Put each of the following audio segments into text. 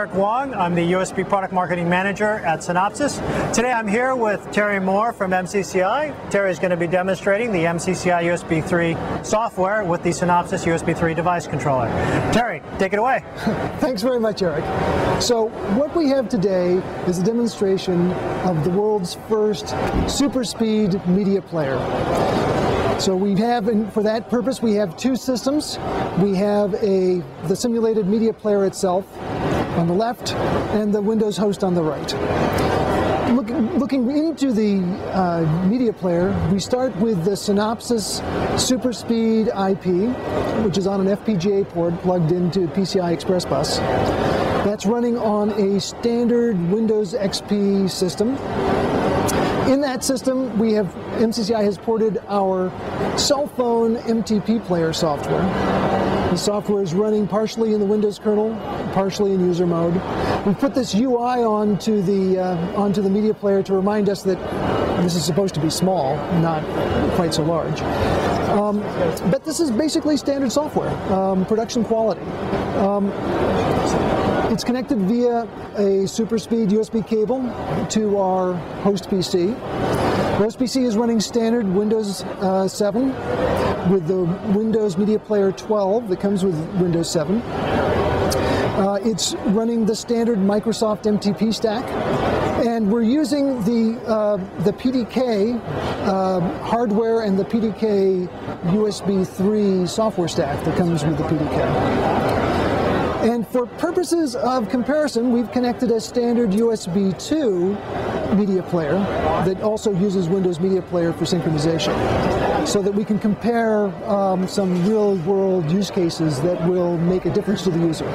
Eric Huang. I'm the USB Product Marketing Manager at Synopsys. Today I'm here with Terry Moore from MCCI. Terry is going to be demonstrating the MCCI USB 3 software with the Synopsys USB 3 device controller. Terry, take it away. Thanks very much, Eric. So what we have today is a demonstration of the world's first SuperSpeed media player. So we have, and for that purpose, we have two systems. We have the simulated media player itself on the left and the Windows host on the right. Looking into the media player, we start with the Synopsys SuperSpeed IP, which is on an FPGA port plugged into PCI Express bus. That's running on a standard Windows XP system. In that system, MCCI has ported our cell phone MTP player software. The software is running partially in the Windows kernel, partially in user mode. We've put this UI onto the media player to remind us that this is supposed to be small, not quite so large. But this is basically standard software, production quality. It's connected via a SuperSpeed USB cable to our host PC. The host PC is running standard Windows 7 with the Windows Media Player 12 that comes with Windows 7. It's running the standard Microsoft MTP stack, and we're using the PDK hardware and the PDK USB 3 software stack that comes with the PDK. And for purposes of comparison, we've connected a standard USB 2 media player that also uses Windows Media Player for synchronization, so that we can compare some real-world use cases that will make a difference to the user.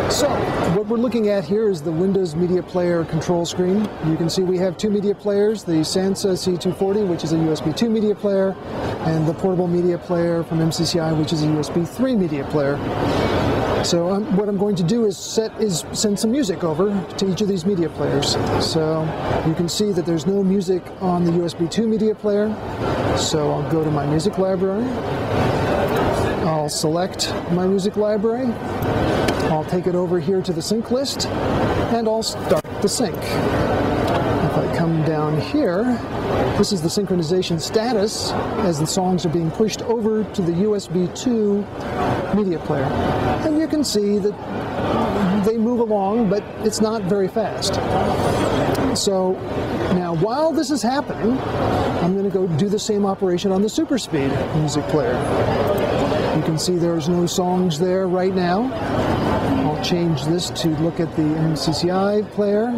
So, what we're looking at here is the Windows Media Player control screen. You can see we have two media players, the Sansa C240, which is a USB 2 media player, and the portable media player from MCCI, which is a USB 3 media player. So what I'm going to do is send some music over to each of these media players. So you can see that there's no music on the USB 2 media player. So I'll go to my music library. I'll select my music library. I'll take it over here to the sync list, and I'll start the sync. If I come down here, this is the synchronization status as the songs are being pushed over to the USB 2 media player. And you can see that they move along, but it's not very fast. So now, while this is happening, I'm going to go do the same operation on the SuperSpeed music player. You can see there's no songs there right now. I'll change this to look at the MCCI player.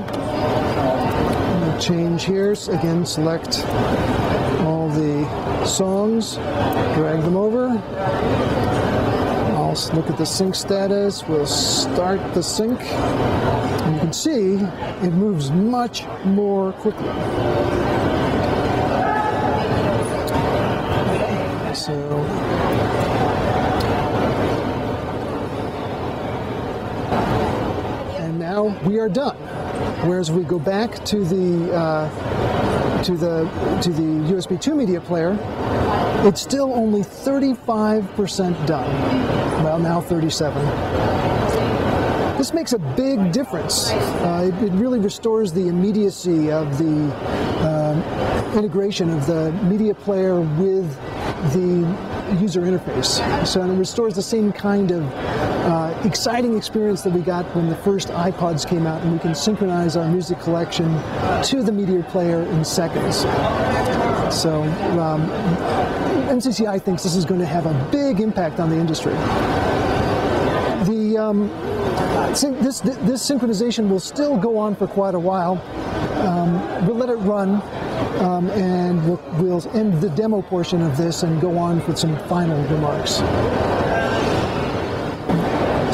Change here, again select all the songs, drag them over. I'll look at the sync status, we'll start the sync. And you can see it moves much more quickly. So, and now we are done. Whereas we go back to the USB 2 media player, it's still only 35% done. Well, now 37. This makes a big difference. It really restores the immediacy of the integration of the media player with the user interface. So it restores the same kind of exciting experience that we got when the first iPods came out, and we can synchronize our music collection to the media player in seconds. So MCCI thinks this is going to have a big impact on the industry. This synchronization will still go on for quite a while. We'll let it run, and we'll end the demo portion of this and go on with some final remarks.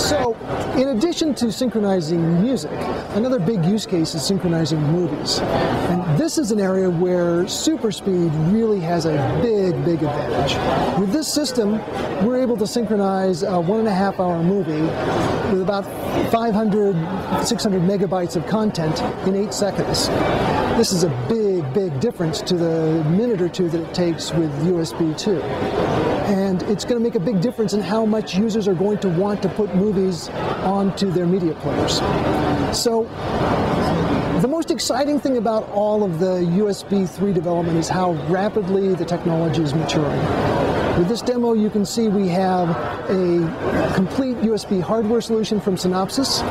So, in addition to synchronizing music, another big use case is synchronizing movies. And this is an area where SuperSpeed really has a big advantage. With this system, we're able to synchronize a 1.5-hour movie with about 500, 600 megabytes of content in 8 seconds. This is a big difference to the minute or two that it takes with USB 2. and it's going to make a big difference in how much users are going to want to put movies onto their media players. So the most exciting thing about all of the USB 3 development is how rapidly the technology is maturing. With this demo, you can see we have a complete USB hardware solution from Synopsys,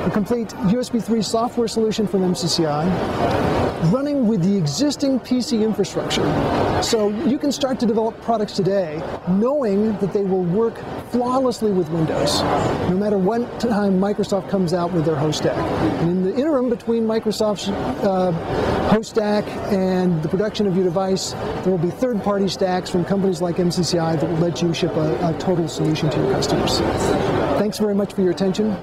a complete USB 3 software solution from MCCI, running with the existing PC infrastructure. So you can start to develop products today knowing that they will work flawlessly with Windows, no matter what time Microsoft comes out with their host stack. And in the interim between Microsoft's host stack and the production of your device, there will be third-party stacks from companies like MCCI that will let you ship a total solution to your customers. Thanks very much for your attention.